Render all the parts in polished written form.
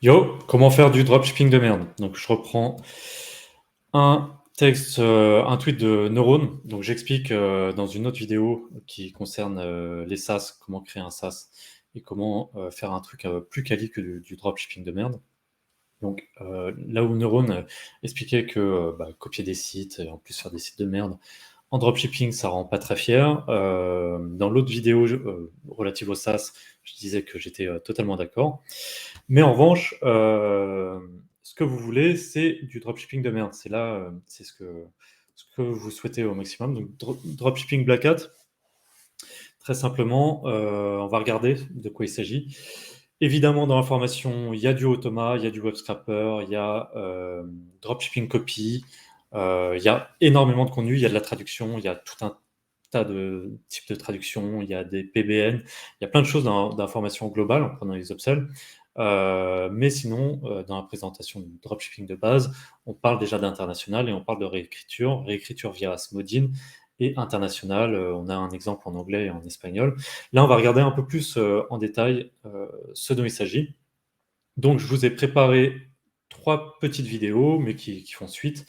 Yo, comment faire du dropshipping de merde? Donc je reprends un texte, un tweet de Neuron. Donc j'explique dans une autre vidéo qui concerne les SaaS, comment créer un SaaS et comment faire un truc plus quali que du dropshipping de merde. Donc là où Neuron expliquait que copier des sites et en plus faire des sites de merde en dropshipping, ça rend pas très fier. Dans l'autre vidéo relative au SaaS, je disais que j'étais totalement d'accord. Mais en revanche, ce que vous voulez, c'est du dropshipping de merde. C'est là, c'est ce que vous souhaitez au maximum. Donc, dropshipping Black Hat, très simplement, on va regarder de quoi il s'agit. Évidemment, dans l'information, il y a du Automa, il y a du Web Scrapper, il y a dropshipping copy, il y a énormément de contenu, il y a de la traduction, il y a tout un tas de types de traduction, il y a des PBN, il y a plein de choses d'information globale en prenant les upsells. Mais sinon, dans la présentation du dropshipping de base, on parle déjà d'international et on parle de réécriture via Smodin et international. On a un exemple en anglais et en espagnol. Là, on va regarder un peu plus en détail ce dont il s'agit. Donc, je vous ai préparé 3 petites vidéos, mais qui font suite,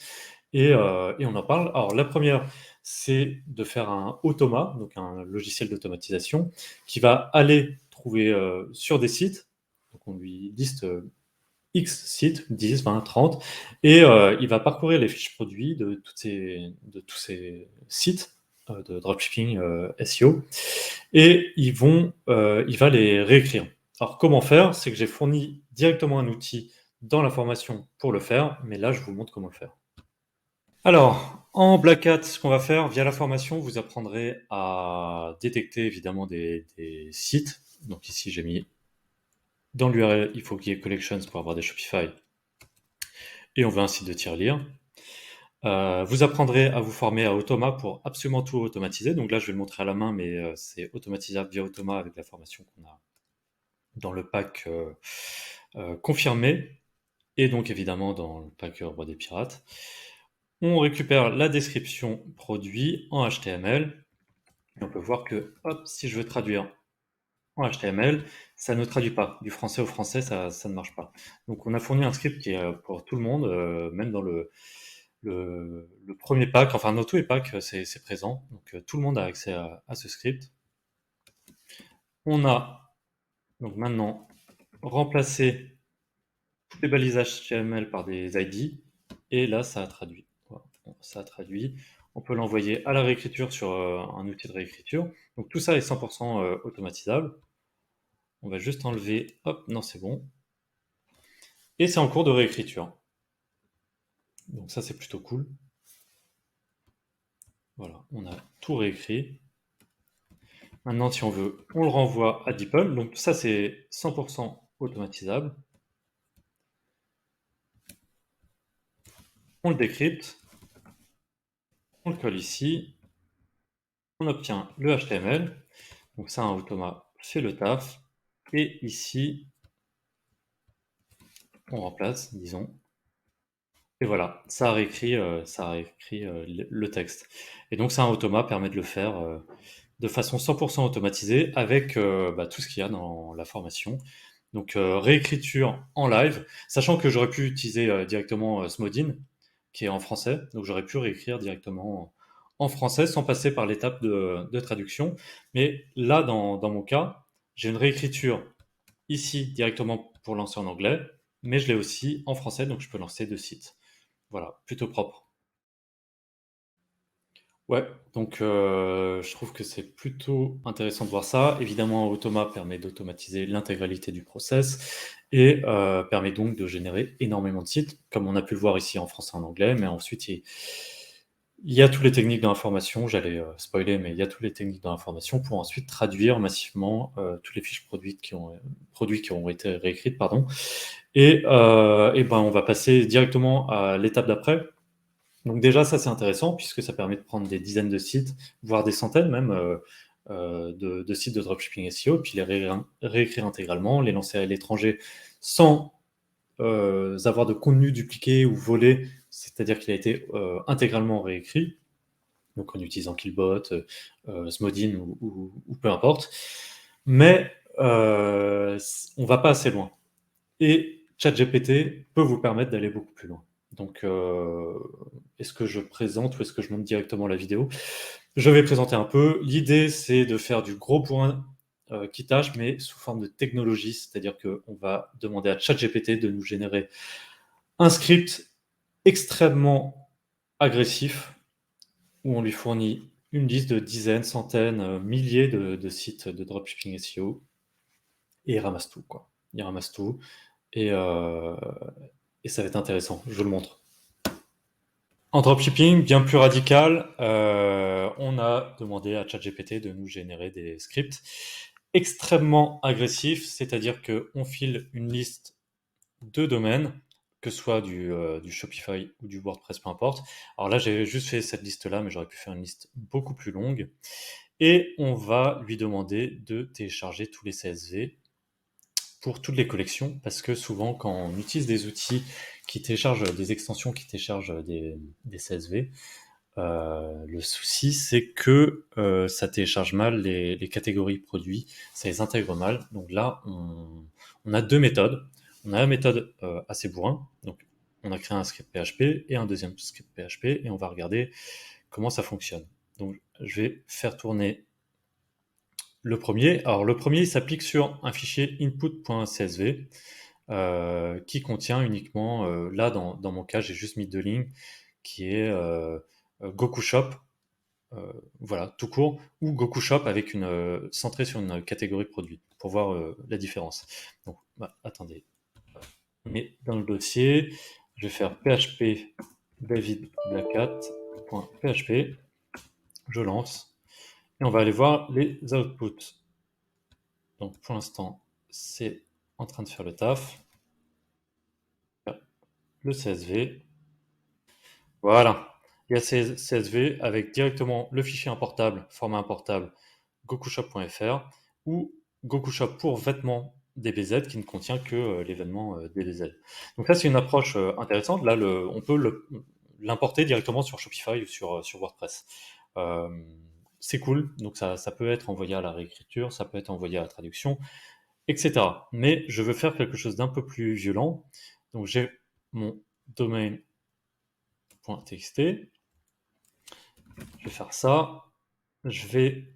et on en parle. Alors, la première, c'est de faire un automa, donc un logiciel d'automatisation, qui va aller trouver sur des sites. Donc, on lui liste X sites, 10, 20, 30, et il va parcourir les fiches produits de tous ces sites de dropshipping SEO, et il va les réécrire. Alors, comment faire? C'est que j'ai fourni directement un outil dans la formation pour le faire, mais là, je vous montre comment le faire. Alors, en Black Hat, ce qu'on va faire via la formation, vous apprendrez à détecter évidemment des sites. Donc ici, j'ai mis dans l'URL, il faut qu'il y ait collections pour avoir des Shopify. Et on veut un site de tirelire. Vous apprendrez à vous former à Automa pour absolument tout automatiser. Donc là, je vais le montrer à la main, mais c'est automatisable via Automa avec la formation qu'on a dans le pack confirmé, et donc évidemment dans le pack Roi des Pirates. On récupère la description produit en HTML. Et on peut voir que, hop, si je veux traduire en HTML, ça ne traduit pas. Du français au français, ça ne marche pas. Donc on a fourni un script qui est pour tout le monde, même dans le premier pack, enfin dans tous les packs, c'est présent. Donc tout le monde a accès à ce script. On a donc maintenant remplacé tous les balises HTML par des ID, et là ça a traduit. Voilà. Ça a traduit. On peut l'envoyer à la réécriture sur un outil de réécriture. Donc tout ça est 100% automatisable. On va juste enlever, hop, non c'est bon. Et c'est en cours de réécriture. Donc ça c'est plutôt cool. Voilà, on a tout réécrit. Maintenant, si on veut, on le renvoie à DeepL. Donc ça, c'est 100% automatisable. On le décrypte. On le colle ici. On obtient le HTML. Donc ça, un automa fait le taf. Et ici, on remplace, disons. Et voilà, ça a réécrit le texte. Et donc ça, un automa permet de le faire de façon 100% automatisée avec tout ce qu'il y a dans la formation. Donc réécriture en live, sachant que j'aurais pu utiliser directement Smodin, qui est en français, donc j'aurais pu réécrire directement en français sans passer par l'étape de traduction. Mais là, dans mon cas, j'ai une réécriture ici directement pour lancer en anglais, mais je l'ai aussi en français, donc je peux lancer 2 sites. Voilà, plutôt propre. Ouais, donc je trouve que c'est plutôt intéressant de voir ça. Évidemment, Automa permet d'automatiser l'intégralité du process et permet donc de générer énormément de sites, comme on a pu le voir ici en français et en anglais, mais ensuite il y a toutes les techniques dans l'information, j'allais spoiler, mais il y a toutes les techniques dans l'information pour ensuite traduire massivement toutes les fiches produits qui ont été réécrites, pardon. Et ben, on va passer directement à l'étape d'après. Donc déjà, ça c'est intéressant puisque ça permet de prendre des dizaines de sites, voire des centaines même de sites de dropshipping SEO, puis les réécrire intégralement, les lancer à l'étranger sans avoir de contenu dupliqué ou volé, c'est-à-dire qu'il a été intégralement réécrit, donc en utilisant Killbot, Smodin ou peu importe. Mais on va pas assez loin. Et ChatGPT peut vous permettre d'aller beaucoup plus loin. Donc, est-ce que je présente ou est-ce que je monte directement la vidéo? Je vais présenter un peu. L'idée, c'est de faire du gros point qui tâche, mais sous forme de technologie, c'est-à-dire qu'on va demander à ChatGPT de nous générer un script extrêmement agressif où on lui fournit une liste de dizaines, centaines, milliers de sites de dropshipping SEO et il ramasse tout, quoi. Il ramasse tout et, euh, et ça va être intéressant, je vous le montre. En dropshipping, bien plus radical, on a demandé à ChatGPT de nous générer des scripts extrêmement agressifs, c'est-à-dire qu'on file une liste de domaines, que ce soit du Shopify ou du WordPress, peu importe. Alors là, j'ai juste fait cette liste-là, mais j'aurais pu faire une liste beaucoup plus longue. Et on va lui demander de télécharger tous les CSV pour toutes les collections, parce que souvent, quand on utilise des outils qui téléchargent des extensions, qui téléchargent des CSV, le souci, c'est que ça télécharge mal les catégories produits, ça les intègre mal. Donc là, on a deux méthodes. On a la méthode assez bourrin, donc on a créé un script PHP et un deuxième script PHP, et on va regarder comment ça fonctionne. Donc je vais faire tourner le premier. Alors le premier, il s'applique sur un fichier input.csv qui contient uniquement, là dans mon cas, j'ai juste mis deux lignes, qui est Goku Shop, voilà, tout court, ou Goku Shop avec une centré sur une catégorie de produit pour voir la différence. Donc, bah, attendez, mais dans le dossier, je vais faire php david blackhat.php, je lance et on va aller voir les outputs. Donc pour l'instant, c'est en train de faire le taf. Le CSV, voilà. Il y a CSV avec directement le fichier importable, format importable, gokushop.fr ou gokushop pour vêtements DBZ qui ne contient que l'événement DBZ. Donc ça, c'est une approche intéressante. Là, on peut l'importer directement sur Shopify ou sur WordPress. Euh, c'est cool. Donc ça peut être envoyé à la réécriture, ça peut être envoyé à la traduction, etc. Mais je veux faire quelque chose d'un peu plus violent. Donc j'ai mon domain.txt. Je vais faire ça. Je vais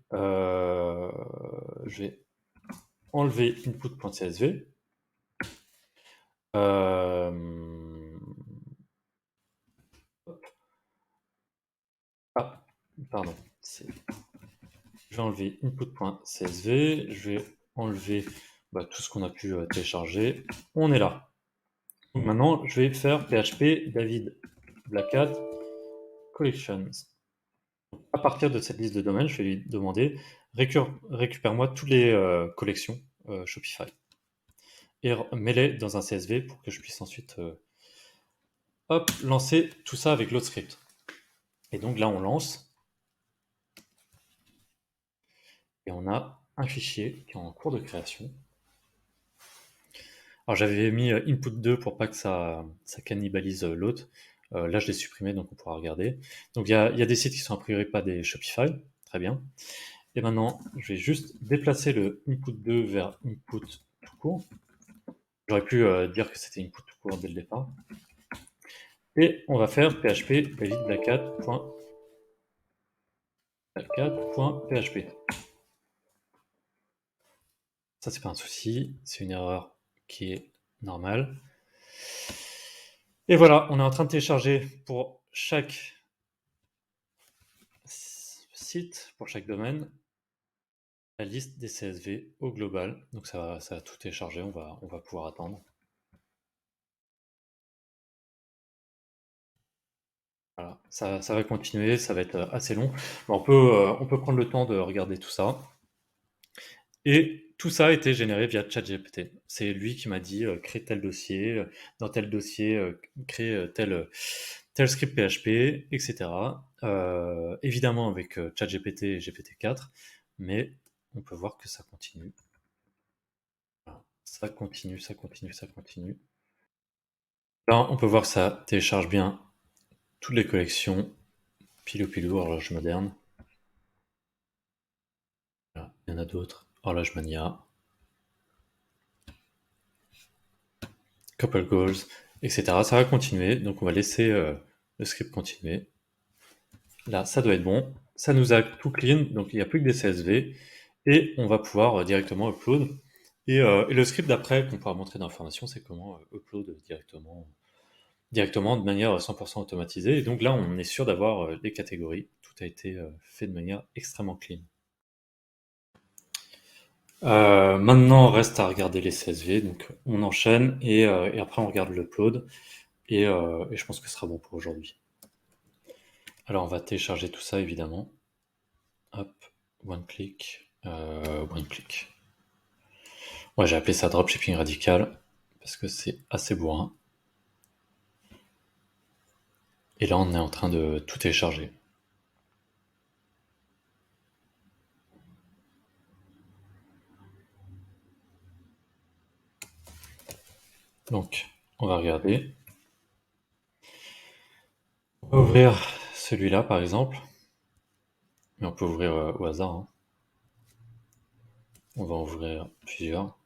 enlever input.csv. Euh, ah, pardon. Je vais enlever input.csv. Je vais enlever tout ce qu'on a pu télécharger. On est là. Donc maintenant, je vais faire php david blackhat collections. À partir de cette liste de domaines, je vais lui demander récupère-moi toutes les collections Shopify et mets-les dans un CSV pour que je puisse ensuite lancer tout ça avec l'autre script. Et donc là, on lance et on a un fichier qui est en cours de création. Alors j'avais mis input 2 pour pas que ça cannibalise l'autre. Là, je l'ai supprimé, donc on pourra regarder. Donc il y a des sites qui sont a priori pas des Shopify. Très bien. Et maintenant, je vais juste déplacer le input 2 vers input tout court. J'aurais pu dire que c'était input tout court dès le départ. Et on va faire php david blackhat.php. Ça, c'est pas un souci, c'est une erreur qui est normale. Et voilà, on est en train de télécharger pour chaque site, pour chaque domaine, la liste des CSV au global. Donc ça va tout télécharger, on va pouvoir attendre. Voilà, ça va continuer, ça va être assez long. Mais on peut prendre le temps de regarder tout ça. Et tout ça a été généré via ChatGPT. C'est lui qui m'a dit crée tel dossier, dans tel dossier, crée tel script PHP, etc. Évidemment avec ChatGPT et GPT-4, mais on peut voir que ça continue. Voilà. Ça continue, ça continue, ça continue. Là, on peut voir que ça télécharge bien toutes les collections. Pilou, horloge moderne. Voilà. Il y en a d'autres. Horloge mania. couple goals, etc. Ça va continuer, donc on va laisser le script continuer. Là, ça doit être bon. Ça nous a tout clean, donc il n'y a plus que des CSV. Et on va pouvoir directement upload. Et le script d'après qu'on pourra montrer dans la formation, c'est comment upload directement de manière 100% automatisée. Et donc là, on est sûr d'avoir les catégories. Tout a été fait de manière extrêmement clean. Maintenant, reste à regarder les CSV. Donc on enchaîne et après on regarde l'upload. Et je pense que ce sera bon pour aujourd'hui. Alors on va télécharger tout ça évidemment. Hop, one click. One click. Ouais, j'ai appelé ça dropshipping radical parce que c'est assez bourrin. Et là, on est en train de tout télécharger. Donc, on va regarder. On va ouvrir celui-là, par exemple. Mais on peut ouvrir au hasard, hein. On va ouvrir plusieurs.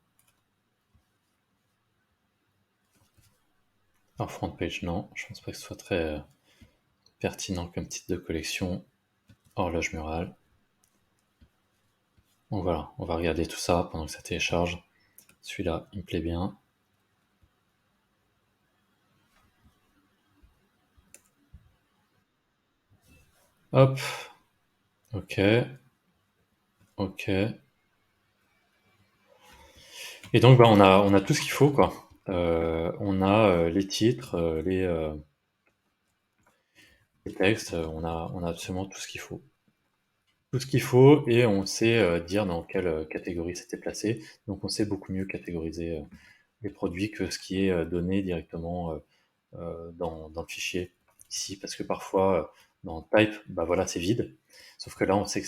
Alors, front page, non. Je pense pas que ce soit très pertinent comme titre de collection. Horloge murale. Donc voilà, on va regarder tout ça pendant que ça télécharge. Celui-là, il me plaît bien. Hop. Ok. Ok. Et donc, bah, on a tout ce qu'il faut, quoi. On a les titres, les textes, on a absolument tout ce qu'il faut. Tout ce qu'il faut et on sait dire dans quelle catégorie c'était placé. Donc on sait beaucoup mieux catégoriser les produits que ce qui est donné directement dans le fichier ici, parce que parfois dans type, bah voilà, c'est vide. Sauf que là, on sait que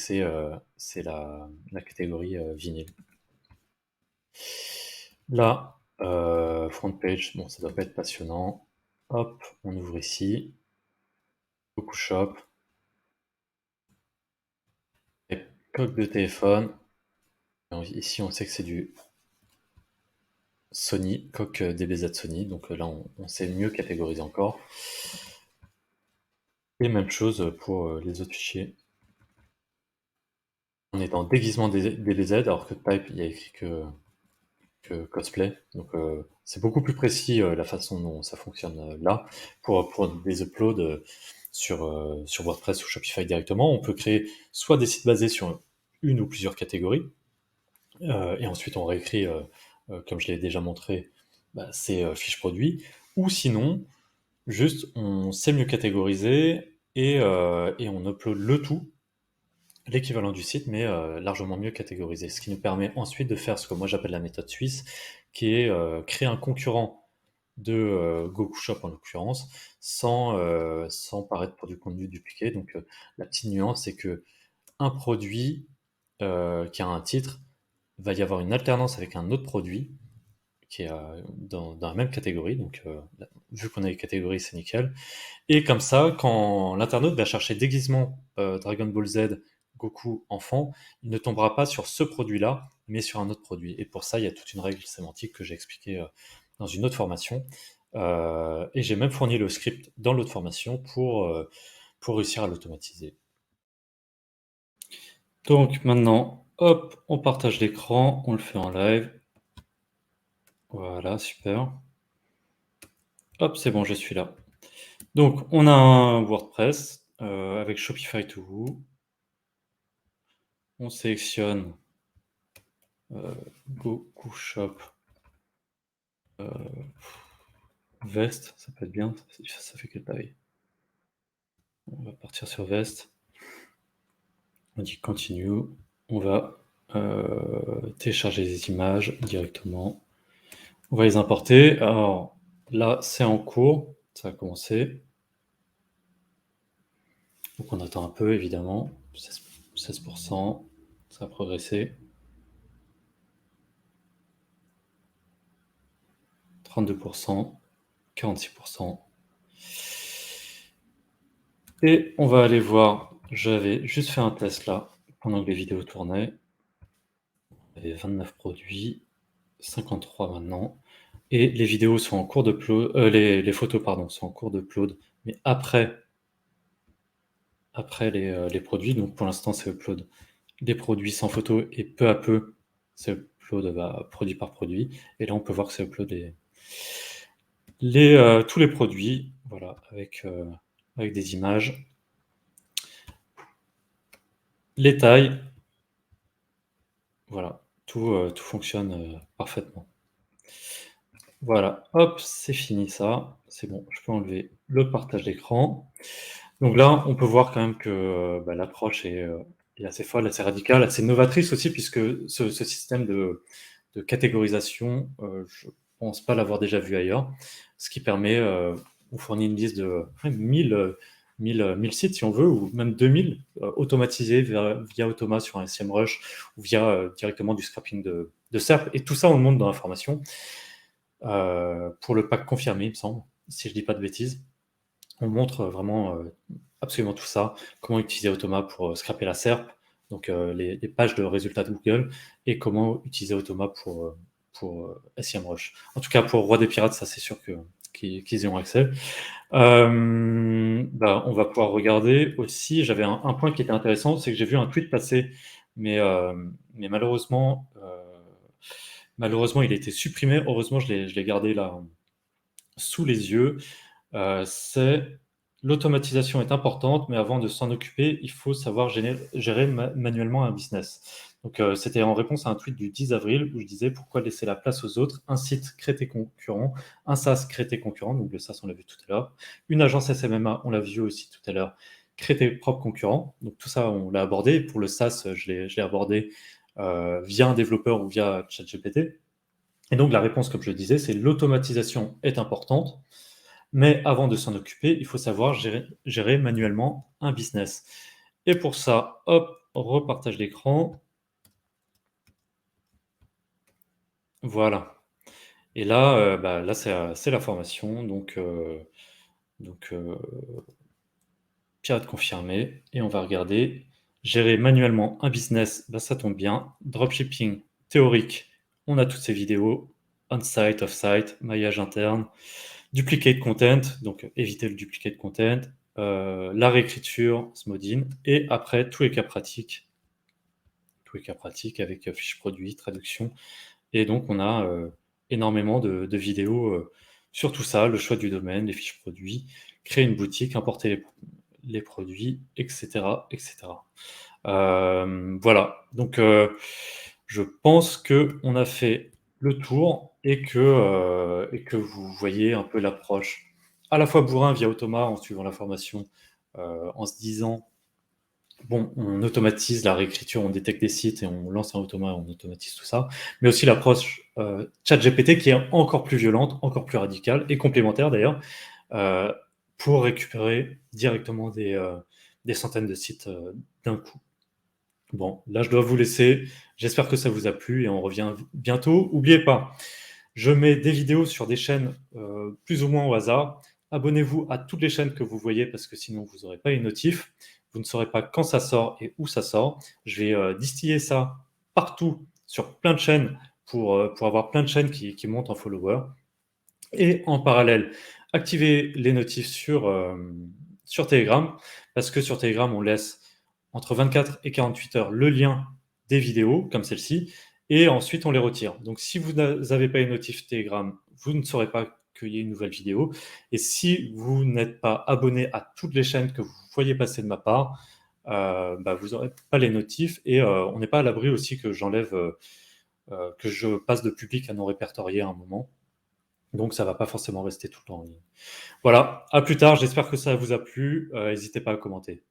c'est la catégorie vinyle. Là, front page, bon, ça doit pas être passionnant. Hop, on ouvre ici. Beaucoup shop. Et coque de téléphone. Donc, ici, on sait que c'est du Sony, coque DBZ Sony. Donc là, on sait mieux catégoriser encore. Et même chose pour les autres fichiers. On est dans déguisement DBZ, alors que type, il y a écrit que cosplay. Donc c'est beaucoup plus précis la façon dont ça fonctionne là. Pour des uploads sur WordPress ou Shopify directement, on peut créer soit des sites basés sur une ou plusieurs catégories, et ensuite on réécrit, comme je l'ai déjà montré, bah, ces fiches produits, ou sinon, juste on sait mieux catégoriser et on upload le tout, l'équivalent du site, mais largement mieux catégorisé. Ce qui nous permet ensuite de faire ce que moi j'appelle la méthode suisse, qui est créer un concurrent de Goku Shop en l'occurrence, sans paraître pour du contenu dupliqué. Donc la petite nuance, c'est que un produit qui a un titre va y avoir une alternance avec un autre produit qui est dans la même catégorie. Donc vu qu'on a les catégories, c'est nickel. Et comme ça, quand l'internaute va chercher déguisement Dragon Ball Z Goku enfant, il ne tombera pas sur ce produit-là, mais sur un autre produit. Et pour ça, il y a toute une règle sémantique que j'ai expliquée dans une autre formation. Et j'ai même fourni le script dans l'autre formation pour réussir à l'automatiser. Donc maintenant, hop, on partage l'écran, on le fait en live. Voilà, super. Hop, c'est bon, je suis là. Donc, on a un WordPress avec Shopify to Woo. On sélectionne Goku Shop Vest, ça peut être bien, ça fait quelle taille? On va partir sur Vest. On dit Continue. On va télécharger les images directement. On va les importer. Alors là, c'est en cours, ça a commencé. Donc on attend un peu, évidemment. 16%, ça a progressé. 32%, 46%. Et on va aller voir, j'avais juste fait un test là, pendant que les vidéos tournaient. Il y avait 29 produits, 53 maintenant. et les vidéos sont en cours d'upload, les photos pardon, sont en cours d'upload, mais après les produits. Donc pour l'instant, c'est upload des produits sans photo et peu à peu, c'est upload, produit par produit et là, on peut voir que c'est upload tous les produits, voilà, avec des images. Les tailles, voilà, tout fonctionne, parfaitement. Voilà, hop, c'est fini ça, c'est bon, je peux enlever le partage d'écran. Donc là, on peut voir quand même que, l'approche est assez folle, assez radicale, assez novatrice aussi puisque ce système de catégorisation, je pense pas l'avoir déjà vu ailleurs. Ce qui permet, on fournit une liste de ouais 1000 sites si on veut ou même 2000, automatisés via Automa sur un SEMrush ou via, directement du scrapping de SERP et tout ça, on le montre dans la formation. Pour le pack confirmé, il me semble, si je dis pas de bêtises. On montre vraiment, absolument tout ça, comment utiliser Automa pour, scraper la SERP, donc les pages de résultats de Google et comment utiliser Automa pour SEMrush. En tout cas, pour Roi des Pirates, ça c'est sûr qu'ils y ont accès. On va pouvoir regarder aussi, j'avais un point qui était intéressant, c'est que j'ai vu un tweet passer, mais malheureusement, il a été supprimé. Heureusement, je l'ai gardé là sous les yeux. C'est l'automatisation est importante, mais avant de s'en occuper, il faut savoir gérer manuellement un business. Donc, c'était en réponse à un tweet du 10 avril où je disais pourquoi laisser la place aux autres. Un site crée tes concurrents, un SaaS crée tes concurrents, donc le SaaS on l'a vu tout à l'heure. Une agence SMMA, on l'a vu aussi tout à l'heure, crée tes propres concurrents. Donc tout ça, on l'a abordé. Pour le SaaS, je l'ai abordé via un développeur ou via ChatGPT. Et donc la réponse, comme je le disais, c'est l'automatisation est importante, mais avant de s'en occuper, il faut savoir gérer manuellement un business. Et pour ça, hop, repartage d'écran. Voilà. Et là, là, c'est la formation. Donc, pirate confirmé. Et on va regarder. Gérer manuellement un business, ça tombe bien. Dropshipping théorique, on a toutes ces vidéos. On-site, off-site, maillage interne. Duplicate content, donc éviter le duplicate content, la réécriture, Smodin, et après tous les cas pratiques avec fiche produit, traduction. Et donc on a énormément de vidéos sur tout ça, le choix du domaine, les fiches produits, créer une boutique, importer les produits, etc. etc. Voilà, donc je pense qu'on a fait le tour et que vous voyez un peu l'approche à la fois bourrin via Automa en suivant la formation, en se disant bon, on automatise la réécriture, on détecte des sites et on lance un Automa, on automatise tout ça, mais aussi l'approche ChatGPT qui est encore plus violente, encore plus radicale et complémentaire d'ailleurs, euh, pour récupérer directement des centaines de sites d'un coup. Bon, là, je dois vous laisser. J'espère que ça vous a plu et on revient bientôt. N'oubliez pas, je mets des vidéos sur des chaînes plus ou moins au hasard. Abonnez-vous à toutes les chaînes que vous voyez parce que sinon, vous n'aurez pas une notif. Vous ne saurez pas quand ça sort et où ça sort. Je vais distiller ça partout sur plein de chaînes pour avoir plein de chaînes qui montent en followers. Et en parallèle, activez les notifs sur Telegram, parce que sur Telegram, on laisse entre 24 et 48 heures le lien des vidéos, comme celle-ci, et ensuite on les retire. Donc si vous n'avez pas une notif Telegram, vous ne saurez pas qu'il y a une nouvelle vidéo. Et si vous n'êtes pas abonné à toutes les chaînes que vous voyez passer de ma part, vous n'aurez pas les notifs et on n'est pas à l'abri aussi que que je passe de public à non répertorié à un moment. Donc ça va pas forcément rester tout le temps en ligne. Voilà, à plus tard, j'espère que ça vous a plu. N'hésitez pas à commenter.